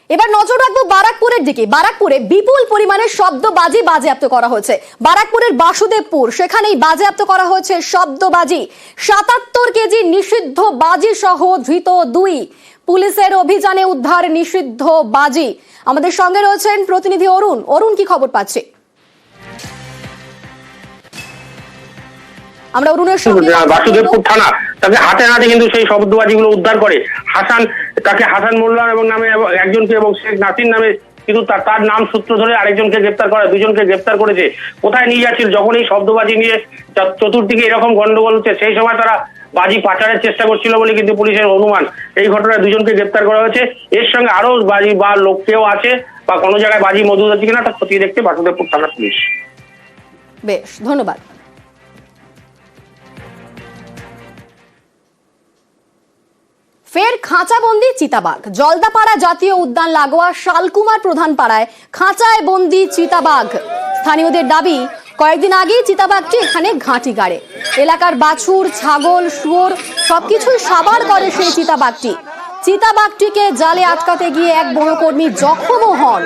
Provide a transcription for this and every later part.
এবার নজর রাখবো বারাকপুরের দিকে। বারাকপুরে বিপুল পরিমাণে শব্দবাজি বাজেয়াপ্ত করা হয়েছে। বারাকপুরের বাসুদেবপুর, সেখানেই বাজেয়াপ্ত করা হয়েছে শব্দবাজি। ৭৭ কেজি নিষিদ্ধ বাজি সহ ধৃত ২। পুলিশের অভিযানে উদ্ধার নিষিদ্ধ বাজি। আমাদের সঙ্গে রয়েছেন প্রতিনিধি অরুণ। অরুণ, কি খবর পাচ্ছে? আমরা অরুণের সঙ্গে বাসুদেবপুর থানা তাকে হাতে নাতে কিন্তু সেই শব্দবাজিগুলো উদ্ধার করে। হাসান মোল্লা এবং নামে একজনকে এবং শেখ নাসির নামে কিন্তু তার নাম সূত্র ধরে আরেকজনকে গ্রেপ্তার করে, দুজনকে গ্রেপ্তার করেছে। কোথায় নিয়ে যাচ্ছিল? যখন এই শব্দবাজি নিয়ে চতুর্দিকে এরকম গন্ডগোল হচ্ছে, সেই সময় তারা বাজি পাচারের চেষ্টা করছিল বলে কিন্তু পুলিশের অনুমান। এই ঘটনায় দুজনকে গ্রেপ্তার করা হয়েছে। এর সঙ্গে আরো বাজি বা লোক কেউ আছে বা কোনো জায়গায় বাজি মজুদ আছে কিনা তা খতিয়ে দেখতে বাসুদেবপুর থানার পুলিশ। বেশ, ধন্যবাদ। ফের খাঁচাবন্দি চিতাবাঘ। জলদাপাড়া জাতীয় উদ্যান লাগোয়া শালকুমার প্রধান পাড়ায় খাঁচায় বন্দি চিতাবাঘ। স্থানীয়দের দাবি, কয়েকদিন আগেই চিতাবাঘটি এখানে ঘাঁটি গাড়ে। এলাকার বাছুর, ছাগল, শুয়োর সবকিছুই সাবার করে সেই চিতাবাঘটি। চিতাবাঘটিকে জালে আটকাতে গিয়ে এক বনকর্মী জখমও হন।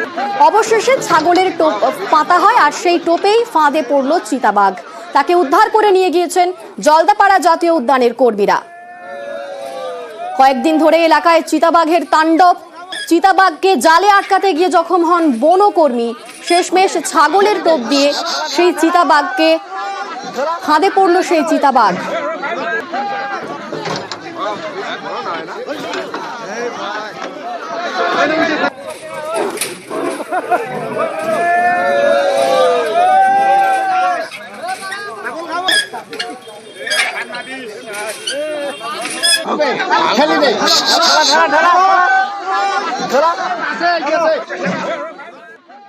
অবশেষে ছাগলের টোপ পাতা হয় আর সেই টোপেই ফাঁদে পড়ল চিতাবাঘ। তাকে উদ্ধার করে নিয়ে গিয়েছেন জলদাপাড়া জাতীয় উদ্যানের কর্মীরা। কয়েকদিন ধরে এলাকায় চিতাবাঘের তাণ্ডব। চিতাবাঘকে জালে আটকাতে গিয়ে জখম হন বনকর্মী। শেষমেশ ছাগলের টোপ দিয়ে সেই চিতাবাঘকে ফাঁদে পড়ল সেই চিতাবাঘ। খেলি নেই